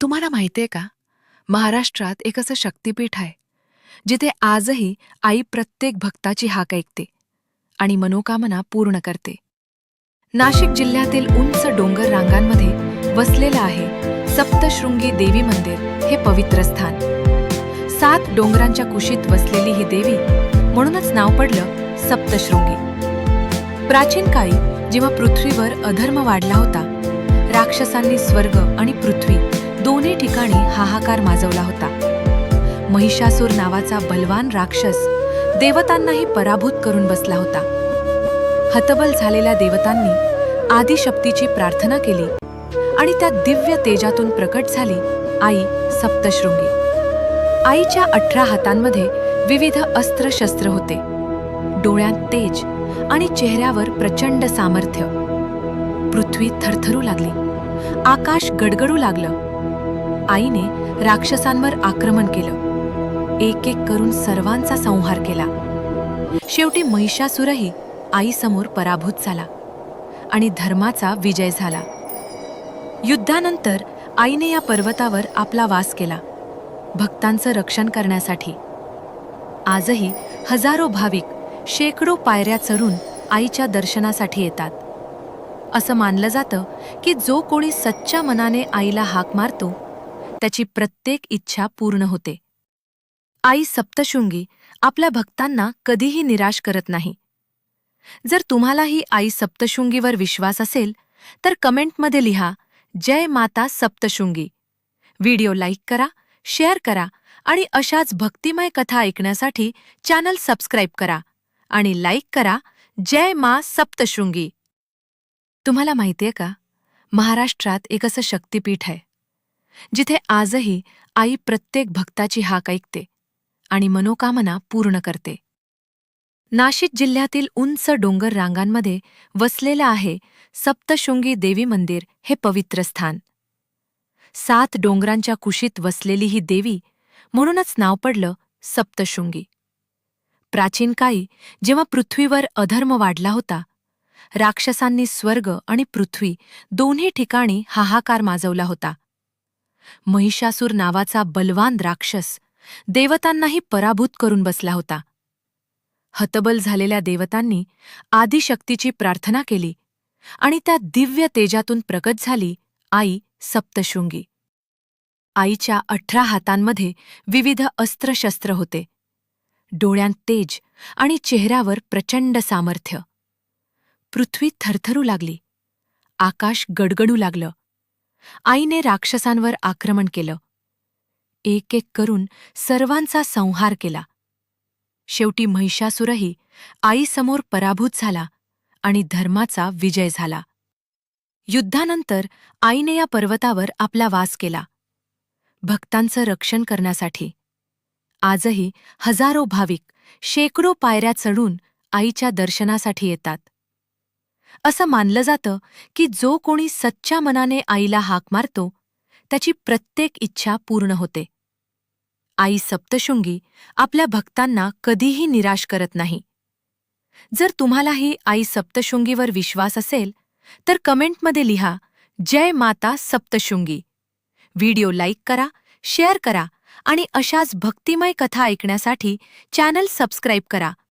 तुम्हाला माहिती आहे का? महाराष्ट्रात एक असं शक्तिपीठ आहे, जिथे आजही आई प्रत्येक भक्ताची हाक ऐकते आणि मनोकामना पूर्ण करते. नाशिक जिल्ह्यातील उंच डोंगर रांगांमध्ये वसलेलं आहे सप्तशृंगी देवी मंदिर हे पवित्र स्थान. 7 डोंगरांच्या कुशीत वसलेली ही देवी, म्हणूनच नाव पडलं सप्तशृंगी. प्राचीन काळी जेव्हा पृथ्वीवर अधर्म वाढला होता, राक्षसांनी स्वर्ग आणि पृथ्वी दोन्ही ठिकाणी हाहाकार माजवला होता. महिषासूर नावाचा बलवान राक्षस देवतांनाही पराभूत करून बसला होता. हतबल झालेल्या देवतांनी आदिशक्तीची प्रार्थना केली आणि त्या दिव्य तेजातून प्रकट झाली आई सप्तशृंगी. आईच्या 18 हातांमध्ये विविध अस्त्रशस्त्र होते. डोळ्यात तेज आणि चेहऱ्यावर प्रचंड सामर्थ्य. पृथ्वी थरथरू लागली, आकाश गडगडू लागलं. आईने राक्षसांवर आक्रमण केलं. एक एक करून सर्वांचा संहार केला. शेवटी महिषासुरही आईसमोर पराभूत झाला आणि धर्माचा विजय झाला. युद्धानंतर आईने या पर्वतावर आपला वास केला, भक्तांचं रक्षण करण्यासाठी. आजही हजारो भाविक शेकडो पायऱ्या चढून आईच्या दर्शनासाठी येतात. असं मानलं जातं की जो कोणी सच्च्या मनाने आईला हाक मारतो, त्याची प्रत्येक इच्छा पूर्ण होते. आई सप्तशृंगी आपल्या भक्तांना कधीही निराश करत नाही. जर तुम्हालाही आई सप्तशृंगीवर विश्वास असेल, तर कमेंटमध्ये लिहा जय माता सप्तशृंगी. व्हिडिओ लाईक करा, शेअर करा आणि अशाच भक्तिमय कथा ऐकण्यासाठी चॅनल सबस्क्राईब करा आणि लाईक करा जय मा सप्तशृंगी. तुम्हाला माहितीये का, महाराष्ट्रात एक असं शक्तिपीठ आहे, जिथे आजही आई प्रत्येक भक्ताची हाक ऐकते आणि मनोकामना पूर्ण करते. नाशिक जिल्ह्यातील उंच डोंगर रांगांमध्ये वसलेलं आहे सप्तशृंगी देवी मंदिर हे पवित्र स्थान. 7 डोंगरांच्या कुशीत वसलेली ही देवी, म्हणूनच नाव पडलं सप्तशृंगी. प्राचीन काळी जेव्हा पृथ्वीवर अधर्म वाढला होता, राक्षसांनी स्वर्ग आणि पृथ्वी दोन्ही ठिकाणी हाहाकार माजवला होता. महिषासूर नावाचा बलवान राक्षस देवतांनाही पराभूत करून बसला होता. हतबल झालेल्या देवतांनी आदिशक्तीची प्रार्थना केली आणि त्या दिव्य तेजातून प्रकट झाली आई सप्तशृंगी. आईच्या 18 हातांमध्ये विविध अस्त्रशस्त्र होते. डोळ्यांत तेज आणि चेहऱ्यावर प्रचंड सामर्थ्य. पृथ्वी थरथरू लागली, आकाश गडगडू लागलं. आईने राक्षसांवर आक्रमण केलं. एक एक करून सर्वांचा संहार केला. शेवटी महिषासुरही आईसमोर पराभूत झाला आणि धर्माचा विजय झाला. युद्धानंतर आईने या पर्वतावर आपला वास केला, भक्तांचं रक्षण करण्यासाठी. आजही हजारो भाविक शेकडो पायऱ्या चढून आईच्या दर्शनासाठी येतात. असं मानलं जातं की जो कोणी सच्च्या मनाने आईला हाक मारतो, त्याची प्रत्येक इच्छा पूर्ण होते. आई सप्तशृंगी आपल्या भक्तांना कधीही निराश करत नाही. जर तुम्हालाही आई सप्तशृंगीवर विश्वास असेल, तर कमेंटमध्ये लिहा जय माता सप्तशृंगी. व्हिडिओ लाईक करा, शेअर करा आणि अशाच भक्तिमय कथा ऐकण्यासाठी चॅनल सबस्क्राईब करा